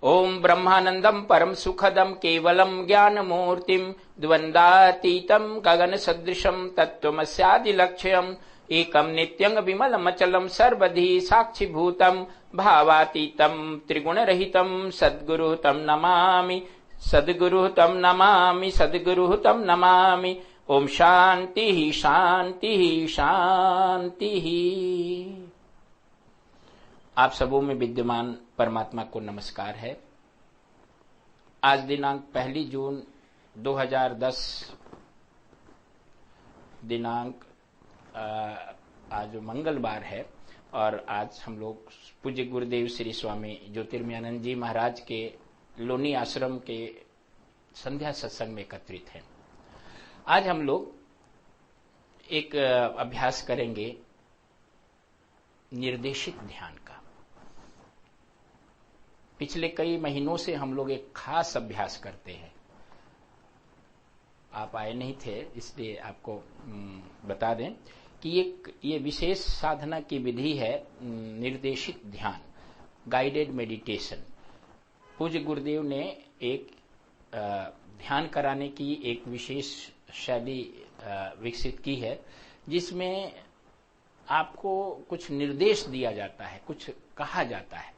ओम ब्रह्मानंदम परम सुखदम केवलम ज्ञानमूर्तिम द्वंद्वातीतम गगन सदृशम तत्वमस्यादिलक्ष्यम एकम नित्यं विमलमचलम सर्वधि साक्षिभूतम भावातीतम त्रिगुण रहितम सद्गुरु तम नमामि सद्गुरु तम नमामि सद्गुरु तम नमामि। ओम शांति शांति शांति। आप सबों में विद्यमान परमात्मा को नमस्कार है। आज दिनांक 1 जून 2010 दिनांक आज मंगलवार है और आज हम लोग पूज्य गुरुदेव श्री स्वामी ज्योतिर्मयानंद जी महाराज के लोनी आश्रम के संध्या सत्संग में एकत्रित हैं। आज हम लोग एक अभ्यास करेंगे निर्देशित ध्यान का। पिछले कई महीनों से हम लोग एक खास अभ्यास करते हैं। आप आए नहीं थे इसलिए आपको बता दें कि ये विशेष साधना की विधि है निर्देशित ध्यान, गाइडेड मेडिटेशन। पूज्य गुरुदेव ने एक ध्यान कराने की एक विशेष शैली विकसित की है जिसमें आपको कुछ निर्देश दिया जाता है, कुछ कहा जाता है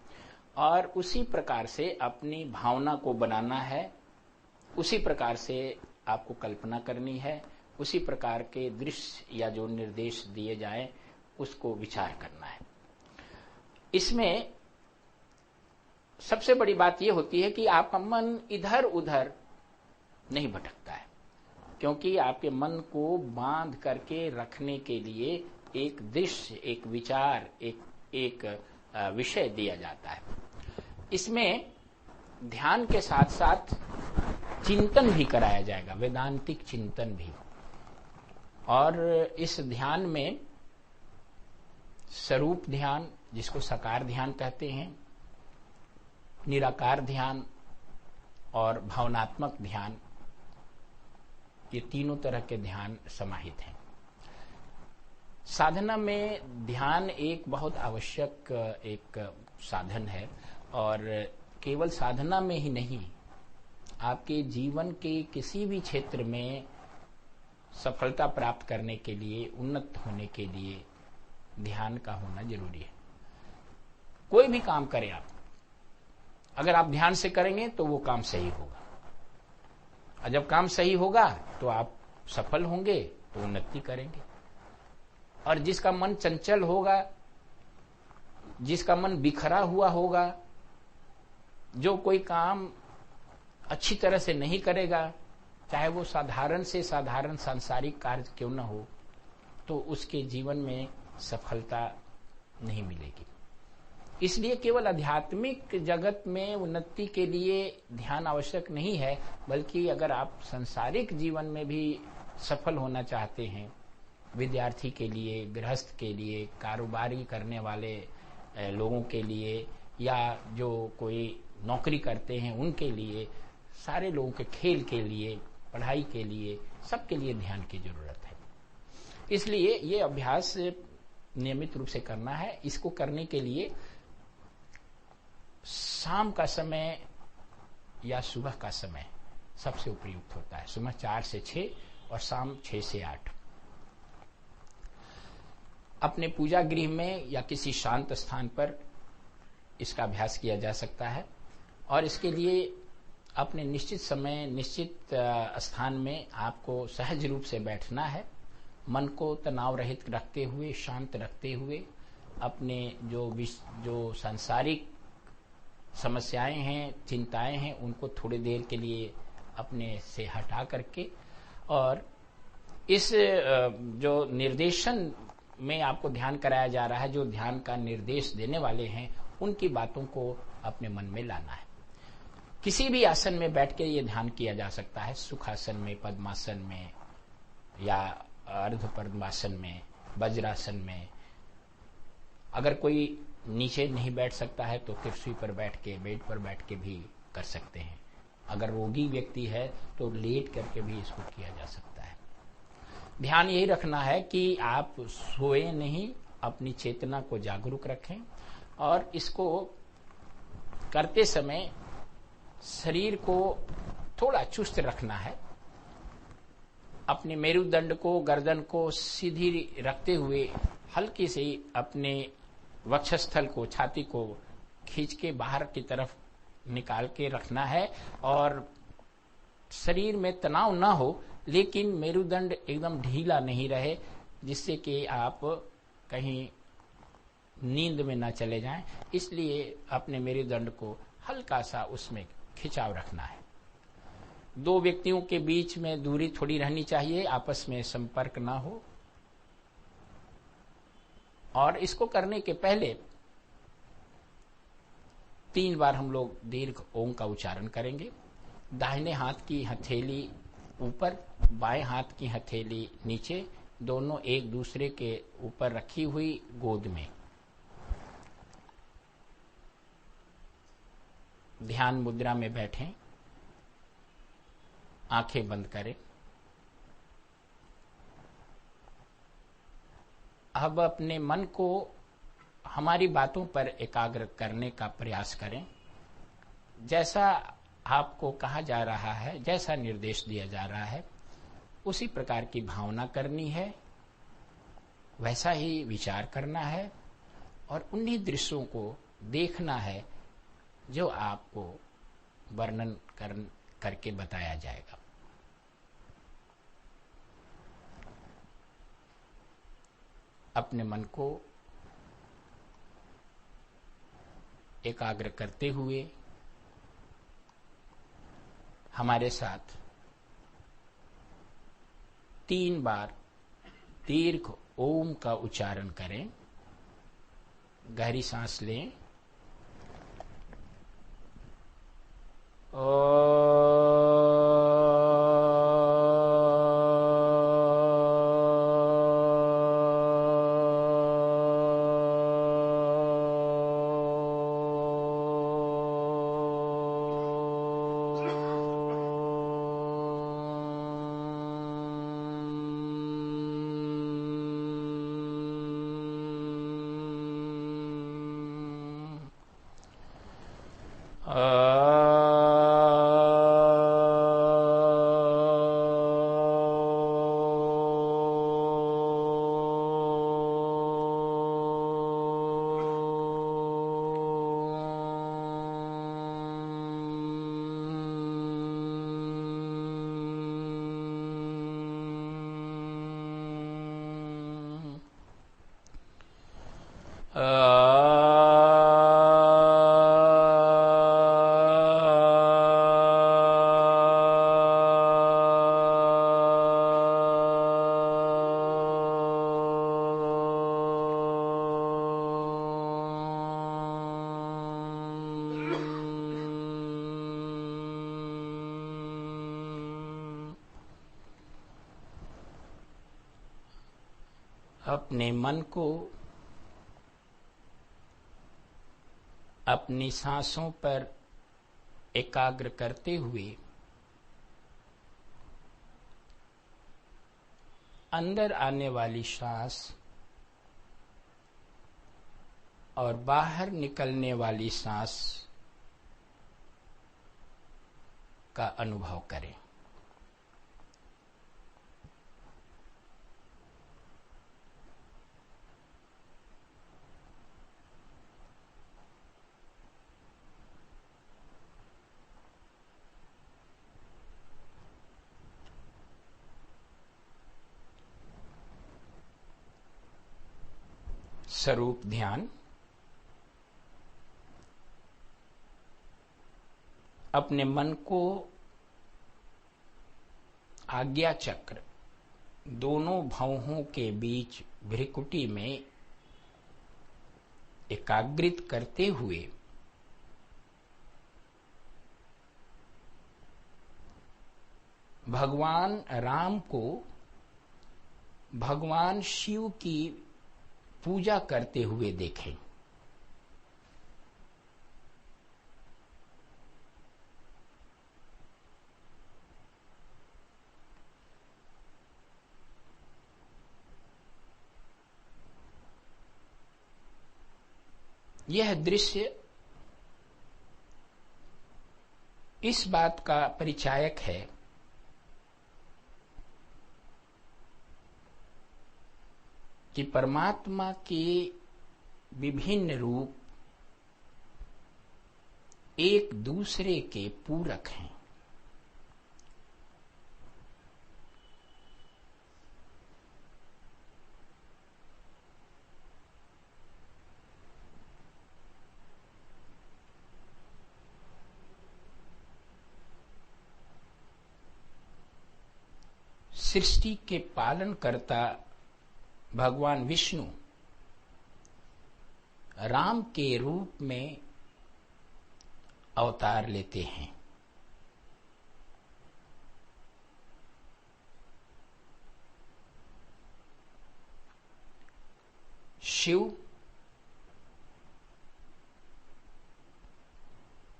और उसी प्रकार से अपनी भावना को बनाना है, उसी प्रकार से आपको कल्पना करनी है, उसी प्रकार के दृश्य या जो निर्देश दिए जाए उसको विचार करना है। इसमें सबसे बड़ी बात यह होती है कि आपका मन इधर उधर नहीं भटकता है, क्योंकि आपके मन को बांध करके रखने के लिए एक दृश्य, एक विचार, एक विषय दिया जाता है। इसमें ध्यान के साथ साथ चिंतन भी कराया जाएगा, वेदांतिक चिंतन भी। और इस ध्यान में स्वरूप ध्यान, जिसको साकार ध्यान कहते हैं, निराकार ध्यान और भावनात्मक ध्यान, ये तीनों तरह के ध्यान समाहित हैं। साधना में ध्यान एक बहुत आवश्यक एक साधन है और केवल साधना में ही नहीं, आपके जीवन के किसी भी क्षेत्र में सफलता प्राप्त करने के लिए, उन्नत होने के लिए ध्यान का होना जरूरी है। कोई भी काम करें आप, अगर आप ध्यान से करेंगे तो वो काम सही होगा, और जब काम सही होगा तो आप सफल होंगे, तो उन्नति करेंगे। और जिसका मन चंचल होगा, जिसका मन बिखरा हुआ होगा, जो कोई काम अच्छी तरह से नहीं करेगा, चाहे वो साधारण से साधारण सांसारिक कार्य क्यों न हो, तो उसके जीवन में सफलता नहीं मिलेगी। इसलिए केवल आध्यात्मिक जगत में उन्नति के लिए ध्यान आवश्यक नहीं है, बल्कि अगर आप सांसारिक जीवन में भी सफल होना चाहते हैं, विद्यार्थी के लिए, गृहस्थ के लिए, कारोबारी करने वाले लोगों के लिए, या जो कोई नौकरी करते हैं उनके लिए, सारे लोगों के खेल के लिए, पढ़ाई के लिए, सबके लिए ध्यान की जरूरत है। इसलिए ये अभ्यास नियमित रूप से करना है। इसको करने के लिए शाम का समय या सुबह का समय सबसे उपयुक्त होता है। सुबह 4 से 6 और शाम 6 से 8। अपने पूजा गृह में या किसी शांत स्थान पर इसका अभ्यास किया जा सकता है और इसके लिए अपने निश्चित समय, निश्चित स्थान में आपको सहज रूप से बैठना है। मन को तनाव रहित रखते हुए, शांत रखते हुए, अपने जो सांसारिक समस्याएं हैं, चिंताएं हैं, उनको थोड़ी देर के लिए अपने से हटा करके, और इस जो निर्देशन में आपको ध्यान कराया जा रहा है, जो ध्यान का निर्देश देने वाले हैं, उनकी बातों को अपने मन में लाना है। किसी भी आसन में बैठ के ये ध्यान किया जा सकता है, सुखासन में, पद्मासन में, या अर्ध पद्मासन में, वज्रासन में। अगर कोई नीचे नहीं बैठ सकता है तो कुर्सी पर बैठ के, बेड पर बैठ के भी कर सकते हैं। अगर रोगी व्यक्ति है तो लेट करके भी इसको किया जा सकता है। ध्यान यही रखना है कि आप सोए नहीं, अपनी चेतना को जागरूक रखें और इसको करते समय शरीर को थोड़ा चुस्त रखना है। अपने मेरुदंड को, गर्दन को सीधी रखते हुए हल्की से अपने वक्षस्थल को, छाती को खींच के बाहर की तरफ निकाल के रखना है और शरीर में तनाव ना हो, लेकिन मेरुदंड एकदम ढीला नहीं रहे, जिससे कि आप कहीं नींद में ना चले जाएं। इसलिए अपने मेरुदंड को हल्का सा उसमें खिंचाव रखना है। दो व्यक्तियों के बीच में दूरी थोड़ी रहनी चाहिए, आपस में संपर्क ना हो। और इसको करने के पहले 3 बार हम लोग दीर्घ ओम का उच्चारण करेंगे। दाहिने हाथ की हथेली ऊपर, बाएं हाथ की हथेली नीचे, दोनों एक दूसरे के ऊपर रखी हुई गोद में। ध्यान मुद्रा में बैठें, आंखें बंद करें। अब अपने मन को हमारी बातों पर एकाग्र करने का प्रयास करें। जैसा आपको कहा जा रहा है, जैसा निर्देश दिया जा रहा है, उसी प्रकार की भावना करनी है, वैसा ही विचार करना है और उन्हीं दृश्यों को देखना है जो आपको वर्णन करके बताया जाएगा। अपने मन को एकाग्र करते हुए हमारे साथ 3 बार दीर्घ ओम का उच्चारण करें। गहरी सांस लें। अपने मन को अपनी सांसों पर एकाग्र करते हुए अंदर आने वाली सांस और बाहर निकलने वाली सांस का अनुभव करें। स्वरूप ध्यान। अपने मन को आज्ञा चक्र, दोनों भौहों के बीच भ्रिकुटी में एकाग्रित करते हुए भगवान राम को भगवान शिव की पूजा करते हुए देखें। यह दृश्य इस बात का परिचायक है कि परमात्मा के विभिन्न रूप एक दूसरे के पूरक हैं। सृष्टि के पालनकर्ता भगवान विष्णु राम के रूप में अवतार लेते हैं। शिव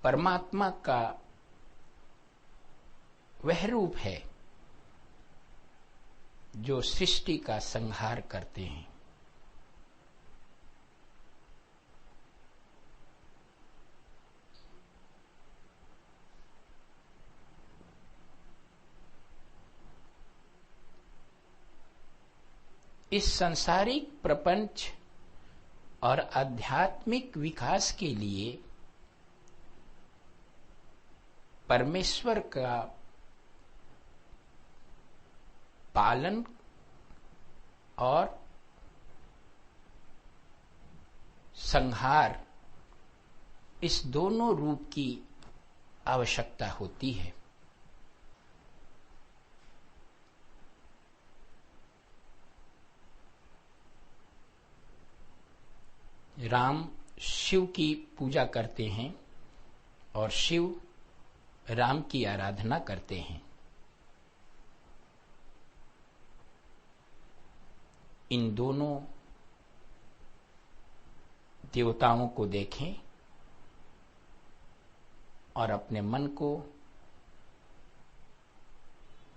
परमात्मा का वह रूप है जो सृष्टि का संहार करते हैं। इस सांसारिक प्रपंच और आध्यात्मिक विकास के लिए परमेश्वर का पालन और संहार, इस दोनों रूप की आवश्यकता होती है। राम शिव की पूजा करते हैं और शिव राम की आराधना करते हैं। इन दोनों देवताओं को देखें और अपने मन को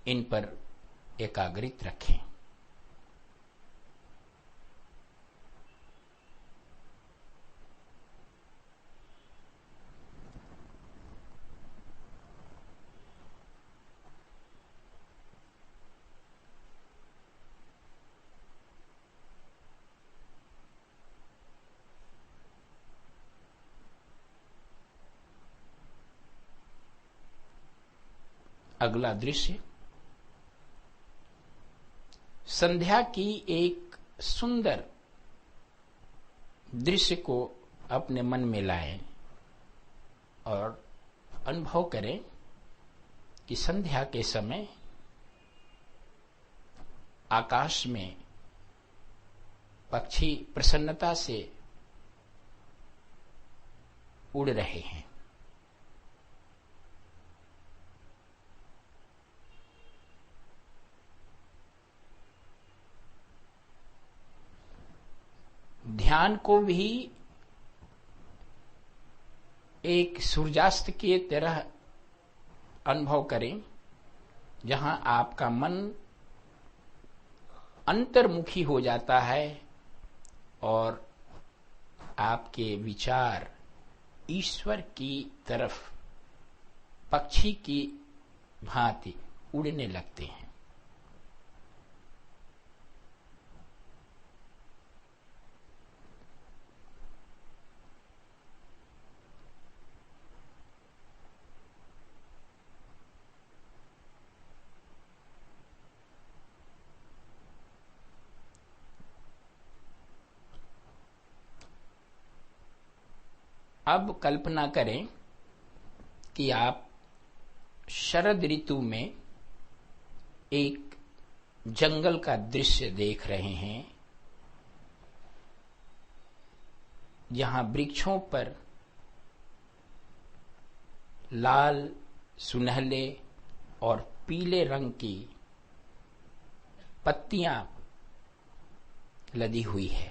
इन पर एकाग्रित रखें। अगला दृश्य संध्या की एक सुंदर दृश्य को अपने मन में लाएं और अनुभव करें कि संध्या के समय आकाश में पक्षी प्रसन्नता से उड़ रहे हैं। ध्यान को भी एक सूर्यास्त की तरह अनुभव करें, जहां आपका मन अंतर्मुखी हो जाता है और आपके विचार ईश्वर की तरफ पक्षी की भांति उड़ने लगते हैं। अब कल्पना करें कि आप शरद ऋतु में एक जंगल का दृश्य देख रहे हैं, जहां वृक्षों पर लाल, सुनहले और पीले रंग की पत्तियां लदी हुई है।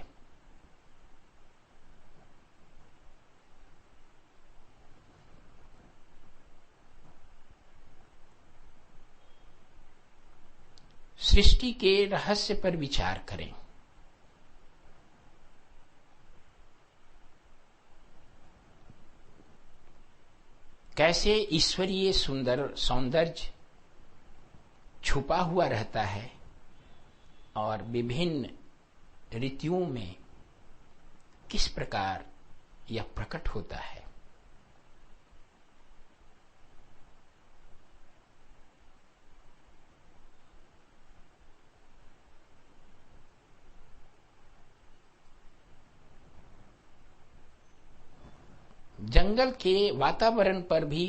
सृष्टि के रहस्य पर विचार करें। कैसे ईश्वरीय सुंदर सौंदर्य छुपा हुआ रहता है और विभिन्न ऋतुओं में किस प्रकार यह प्रकट होता है। जंगल के वातावरण पर भी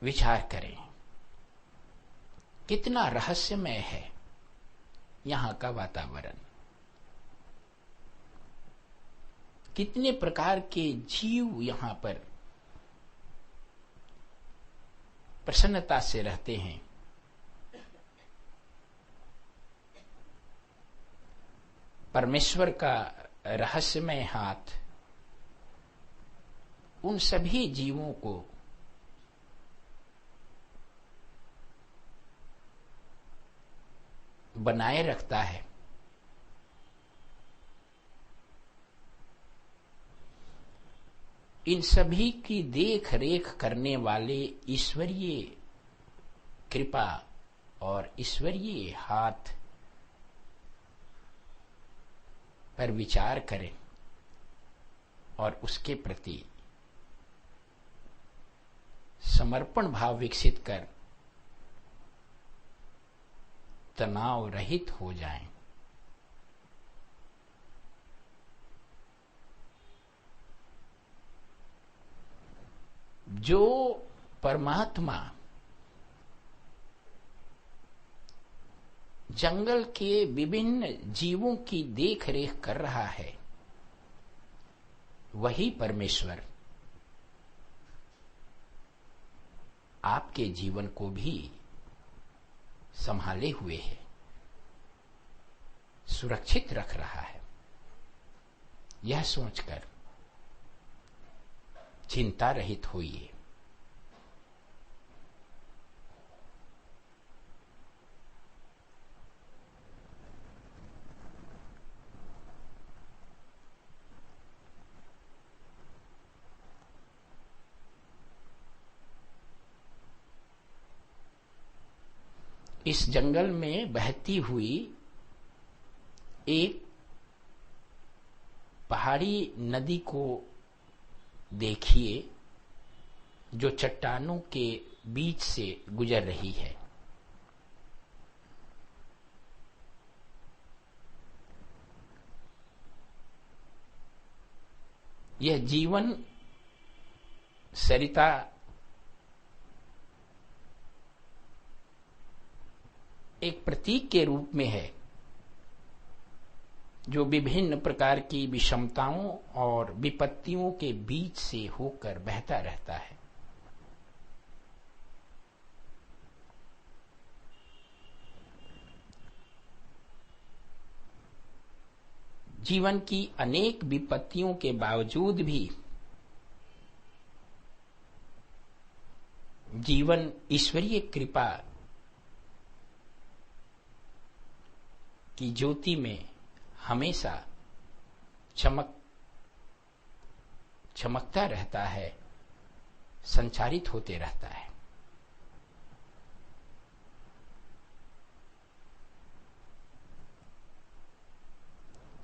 विचार करें, कितना रहस्यमय है यहां का वातावरण, कितने प्रकार के जीव यहां पर प्रसन्नता से रहते हैं। परमेश्वर का रहस्यमय हाथ उन सभी जीवों को बनाए रखता है। इन सभी की देख रेख करने वाले ईश्वरीय कृपा और ईश्वरीय हाथ पर विचार करें और उसके प्रति समर्पण भाव विकसित कर तनाव रहित हो जाएं। जो परमात्मा जंगल के विभिन्न जीवों की देख रेख कर रहा है, वही परमेश्वर आपके जीवन को भी संभाले हुए है, सुरक्षित रख रहा है। यह सोचकर चिंता रहित होइए। इस जंगल में बहती हुई एक पहाड़ी नदी को देखिए, जो चट्टानों के बीच से गुजर रही है। यह जीवन सरिता एक प्रतीक के रूप में है, जो विभिन्न प्रकार की विषमताओं और विपत्तियों के बीच से होकर बहता रहता है। जीवन की अनेक विपत्तियों के बावजूद भी जीवन ईश्वरीय कृपा की ज्योति में हमेशा चमकता रहता है, संचारित होते रहता है।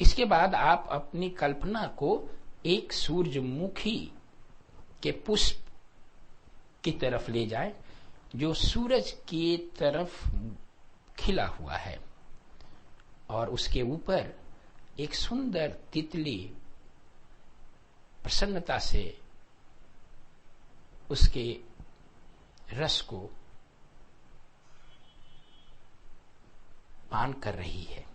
इसके बाद आप अपनी कल्पना को एक सूरजमुखी के पुष्प की तरफ ले जाएं, जो सूरज की तरफ खिला हुआ है, और उसके ऊपर एक सुंदर तितली प्रसन्नता से उसके रस को पान कर रही है।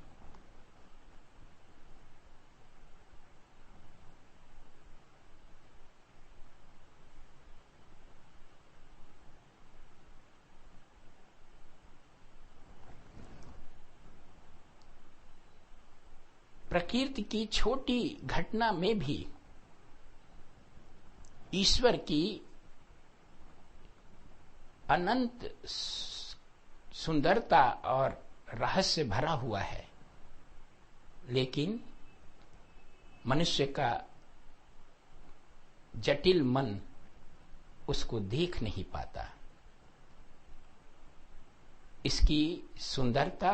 प्रकृति की छोटी घटना में भी ईश्वर की अनंत सुंदरता और रहस्य भरा हुआ है, लेकिन मनुष्य का जटिल मन उसको देख नहीं पाता। इसकी सुंदरता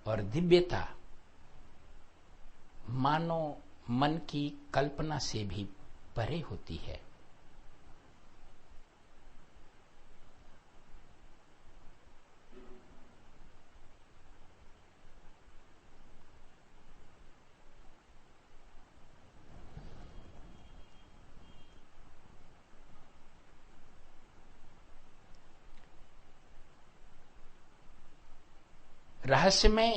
और दिव्यता मानो मन की कल्पना से भी परे होती है। रहस्यमय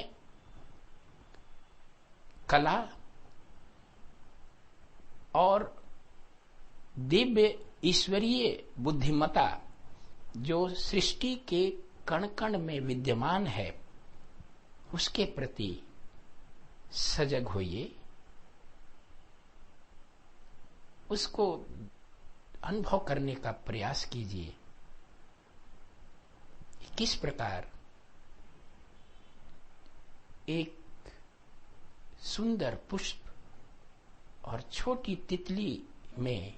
कला और दिव्य ईश्वरीय बुद्धिमत्ता जो सृष्टि के कण कण में विद्यमान है, उसके प्रति सजग होइए, उसको अनुभव करने का प्रयास कीजिए। किस प्रकार एक सुंदर पुष्प और छोटी तितली में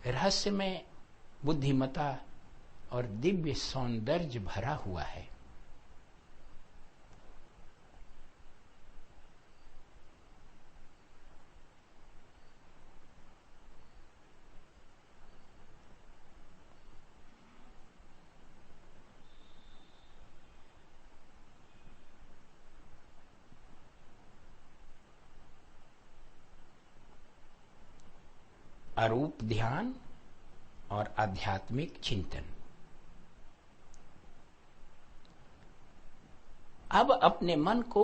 रहस्यमय बुद्धिमत्ता और दिव्य सौंदर्य भरा हुआ है। अरूप ध्यान और आध्यात्मिक चिंतन। अब अपने मन को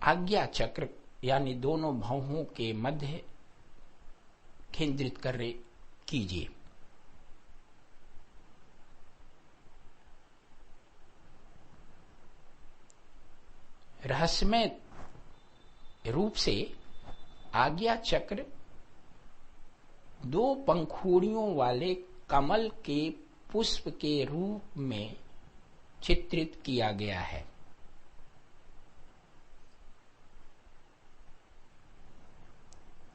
आज्ञा चक्र यानी दोनों भौहों के मध्य केंद्रित कर कीजिए। रहस्यमय रूप से आज्ञा चक्र दो पंखुड़ियों वाले कमल के पुष्प के रूप में चित्रित किया गया है।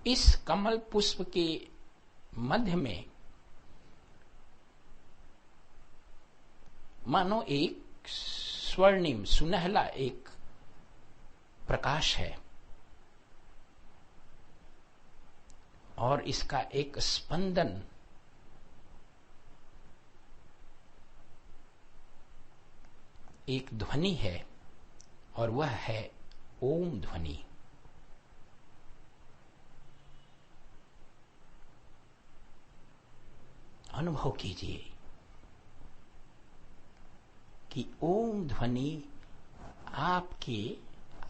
इस कमल पुष्प के मध्य में मानो एक स्वर्णिम सुनहला एक प्रकाश है और इसका एक स्पंदन एक ध्वनि है और वह है ओम ध्वनि। अनुभव कीजिए कि ओम ध्वनि आपके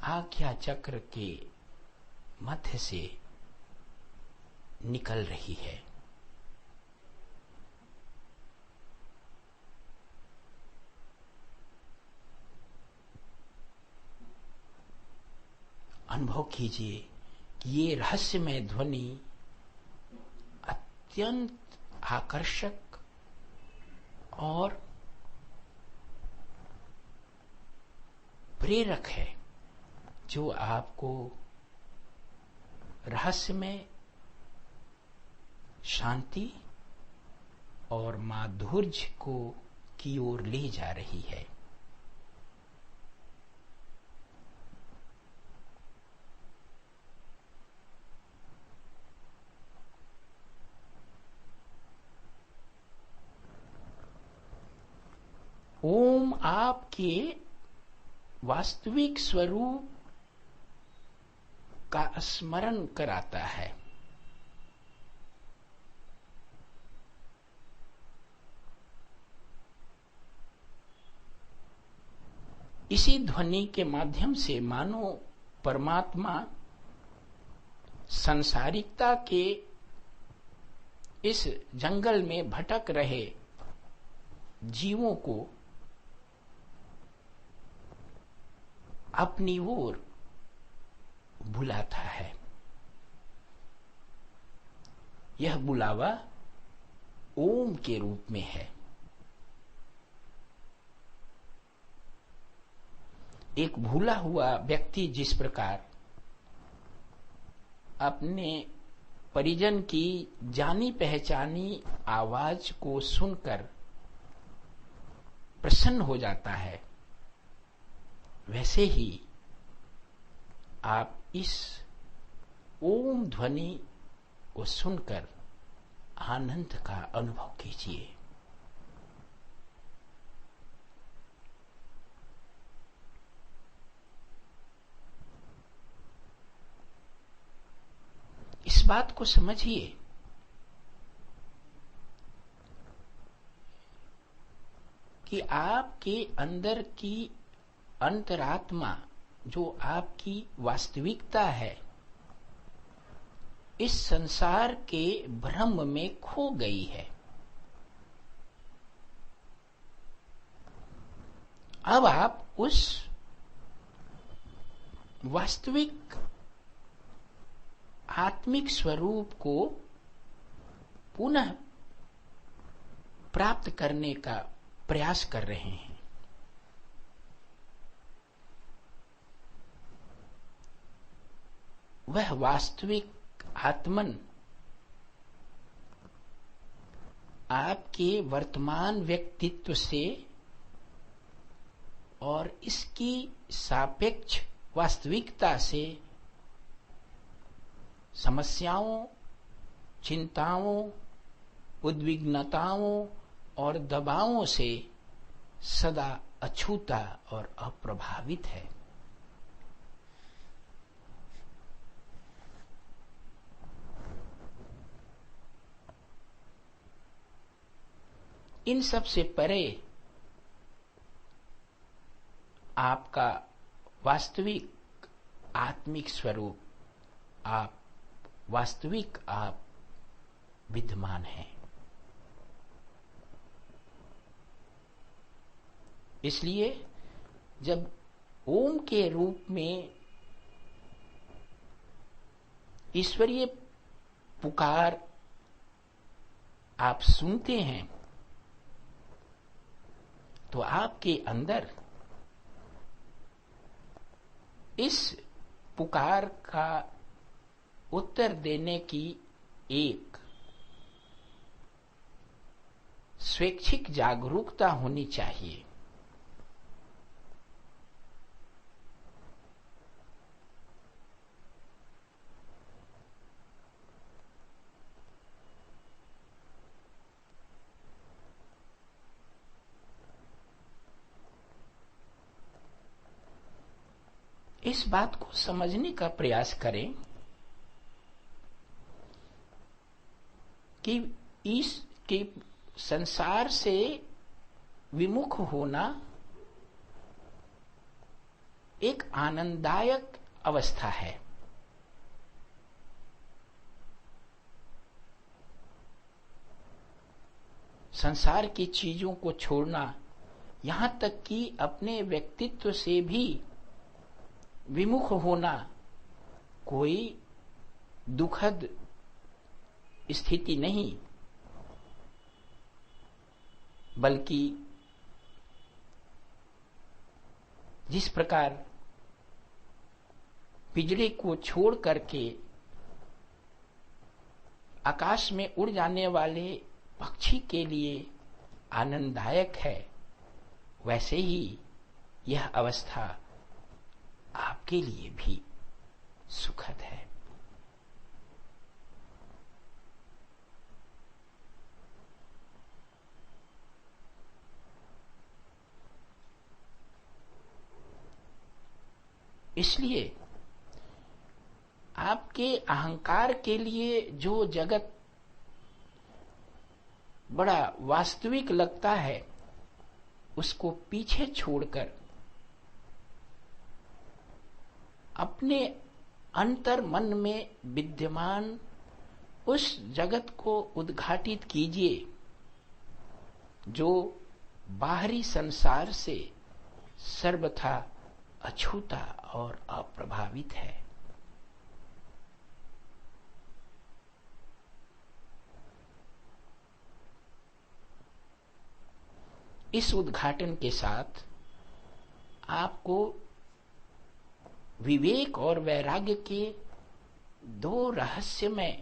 आज्ञा चक्र के मध्य से निकल रही है। अनुभव कीजिए कि ये रहस्यमय ध्वनि अत्यंत आकर्षक और प्रेरक है, जो आपको रहस्यमय शांति और माधुर्य को की ओर ले जा रही है। ओम आपके वास्तविक स्वरूप का स्मरण कराता है। इसी ध्वनि के माध्यम से मानो परमात्मा संसारिकता के इस जंगल में भटक रहे जीवों को अपनी ओर बुलाता है। यह बुलावा ओम के रूप में है। एक भूला हुआ व्यक्ति जिस प्रकार अपने परिजन की जानी पहचानी आवाज को सुनकर प्रसन्न हो जाता है, वैसे ही आप इस ओम ध्वनि को सुनकर आनंद का अनुभव कीजिए। इस बात को समझिए कि आपके अंदर की अंतरात्मा, जो आपकी वास्तविकता है, इस संसार के भ्रम में खो गई है। अब आप उस वास्तविक आत्मिक स्वरूप को पुनः प्राप्त करने का प्रयास कर रहे हैं। वह वास्तविक आत्मन आपके वर्तमान व्यक्तित्व से और इसकी सापेक्ष वास्तविकता से समस्याओं, चिंताओं, उद्विग्नताओं और दबावों से सदा अछूता और अप्रभावित है। इन सब से परे आपका वास्तविक आत्मिक स्वरूप, आप विद्यमान हैं। इसलिए जब ओम के रूप में ईश्वरीय पुकार आप सुनते हैं, तो आपके अंदर इस पुकार का उत्तर देने की एक स्वैच्छिक जागरूकता होनी चाहिए। इस बात को समझने का प्रयास करें कि इस के संसार से विमुख होना एक आनंददायक अवस्था है। संसार की चीजों को छोड़ना, यहां तक कि अपने व्यक्तित्व से भी विमुख होना कोई दुखद स्थिति नहीं, बल्कि जिस प्रकार पिंजरे को छोड़ करके आकाश में उड़ जाने वाले पक्षी के लिए आनंददायक है, वैसे ही यह अवस्था आपके लिए भी सुखद है। इसलिए आपके अहंकार के लिए जो जगत बड़ा वास्तविक लगता है, उसको पीछे छोड़कर अपने अंतर मन में विद्यमान उस जगत को उद्घाटित कीजिए जो बाहरी संसार से सर्वथा अछूता और अप्रभावित है। इस उद्घाटन के साथ आपको विवेक और वैराग्य के दो रहस्यमय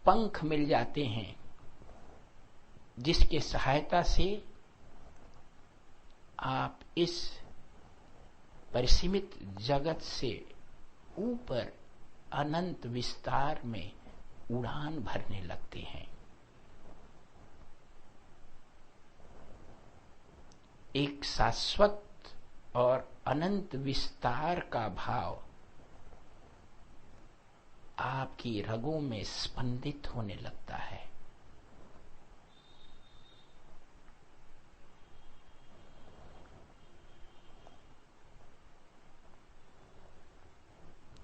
पंख मिल जाते हैं जिसके सहायता से आप इस परिसीमित जगत से ऊपर अनंत विस्तार में उड़ान भरने लगते हैं। एक शाश्वत और अनंत विस्तार का भाव आपकी रगों में स्पंदित होने लगता है।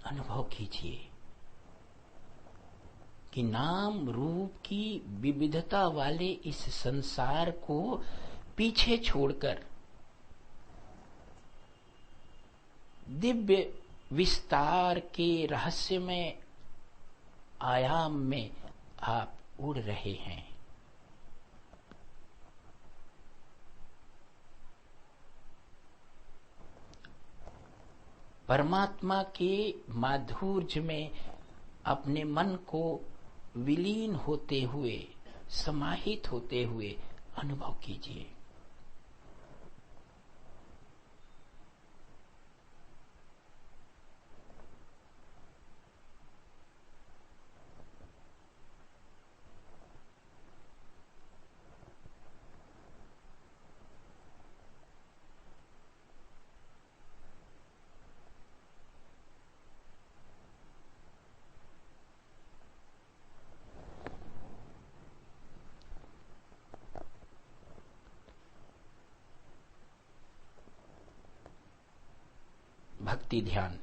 अनुभव कीजिए कि नाम रूप की विविधता वाले इस संसार को पीछे छोड़कर दिव्य विस्तार के रहस्यमय आयाम में आप उड़ रहे हैं। परमात्मा के माधुर्य में अपने मन को विलीन होते हुए, समाहित होते हुए अनुभव कीजिए। भक्ति ध्यान।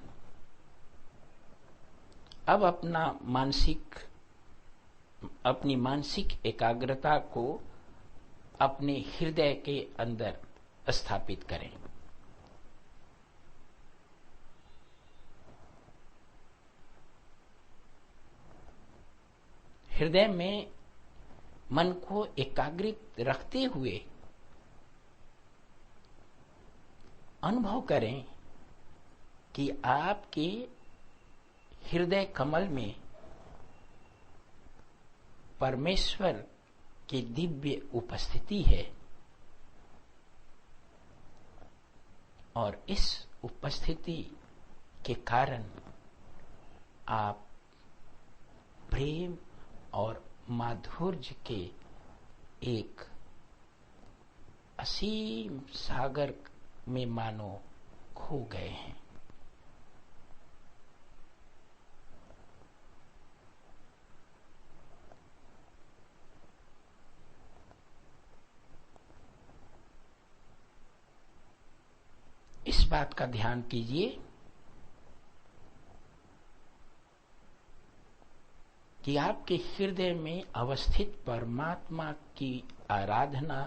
अब अपनी मानसिक एकाग्रता को अपने हृदय के अंदर स्थापित करें। हृदय में मन को एकाग्रित रखते हुए अनुभव करें कि आपके हृदय कमल में परमेश्वर की दिव्य उपस्थिति है और इस उपस्थिति के कारण आप प्रेम और माधुर्य के एक असीम सागर में मानो खो गए हैं। इस बात का ध्यान कीजिए कि आपके हृदय में अवस्थित परमात्मा की आराधना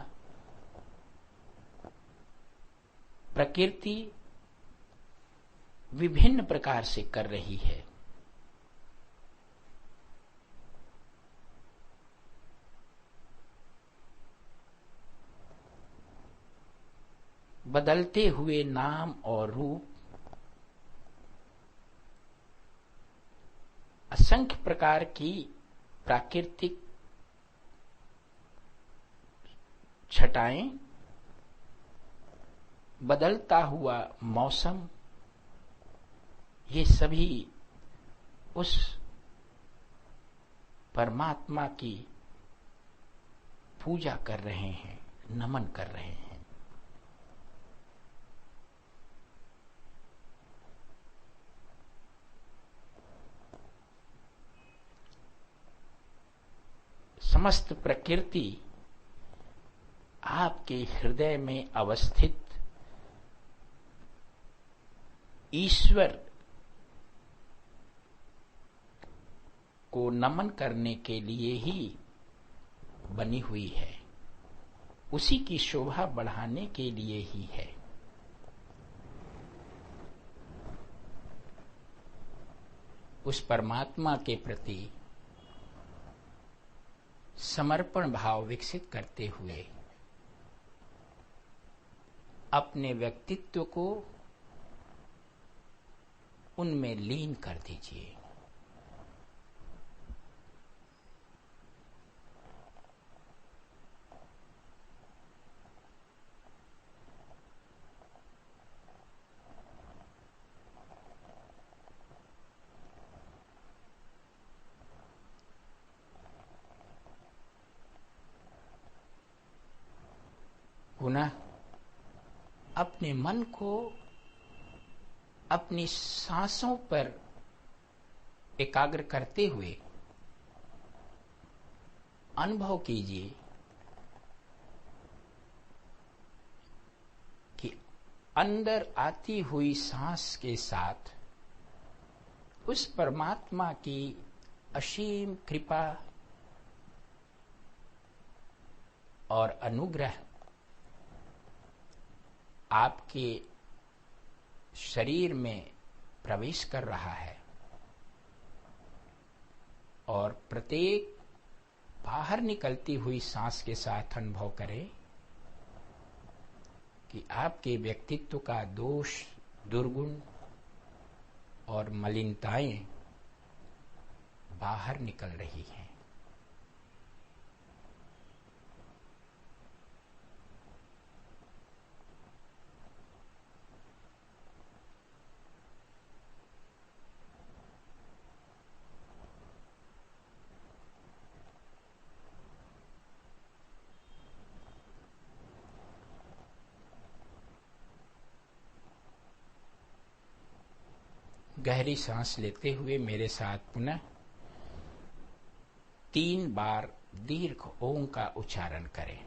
प्रकृति विभिन्न प्रकार से कर रही है। बदलते हुए नाम और रूप, असंख्य प्रकार की प्राकृतिक छटाएं, बदलता हुआ मौसम, ये सभी उस परमात्मा की पूजा कर रहे हैं, नमन कर रहे हैं। समस्त प्रकृति आपके हृदय में अवस्थित ईश्वर को नमन करने के लिए ही बनी हुई है, उसी की शोभा बढ़ाने के लिए ही है। उस परमात्मा के प्रति समर्पण भाव विकसित करते हुए अपने व्यक्तित्व को उनमें लीन कर दीजिए। पुनः अपने मन को अपनी सांसों पर एकाग्र करते हुए अनुभव कीजिए कि अंदर आती हुई सांस के साथ उस परमात्मा की असीम कृपा और अनुग्रह आपके शरीर में प्रवेश कर रहा है और प्रत्येक बाहर निकलती हुई सांस के साथ अनुभव करें कि आपके व्यक्तित्व का दोष, दुर्गुण और मलिनताएं बाहर निकल रही हैं। गहरी सांस लेते हुए मेरे साथ पुनः 3 बार दीर्घ ओम का उच्चारण करें।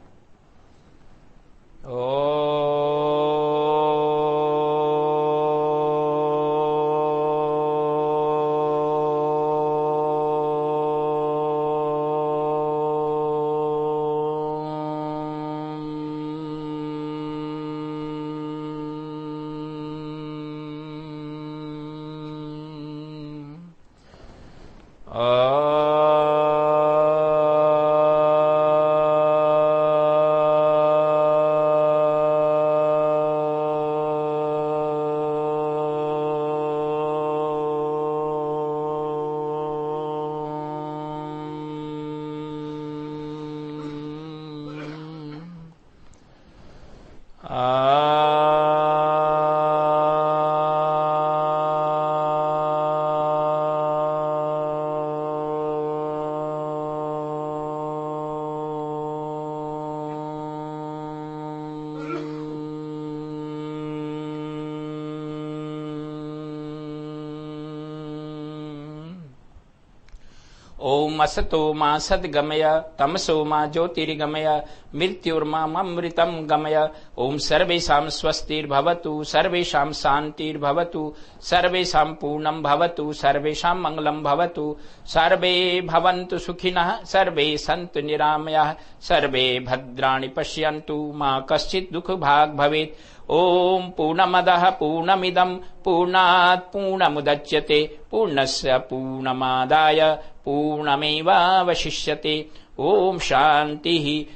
ओम असतो मा सद्गमय तमसो मा ज्योतिर्गमय मृत्युर्मामृतं गमय। ओम सर्वेषां स्वस्तिर्भवतु सर्वेषां शान्तिर्भवतु सर्वेषां पूर्णं भवतु सर्वेषां मंगलं भवतु सर्वे भवन्तु सुखिनः सर्वे सन्तु निरामयाः सर्वे भद्राणि पश्यन्तु मा कश्चित् दुःखभाग् भवेत्। ओम पूर्णमदः पूर्णमिदं पूर्णात् पूर्णमुदच्यते पूर्णस्य पूर्णमादाय पूर्णमेवावशिष्यते। ओम शांति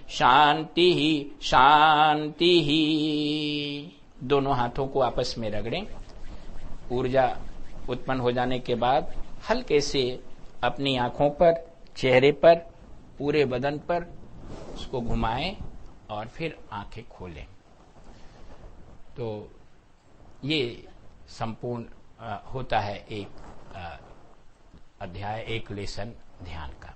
शांति शांति। दोनों हाथों को आपस में रगड़ें। ऊर्जा उत्पन्न हो जाने के बाद हल्के से अपनी आंखों पर, चेहरे पर, पूरे बदन पर उसको घुमाएं और फिर आंखें खोलें। तो ये संपूर्ण होता है एक अध्याय, एक लेसन ध्यान का।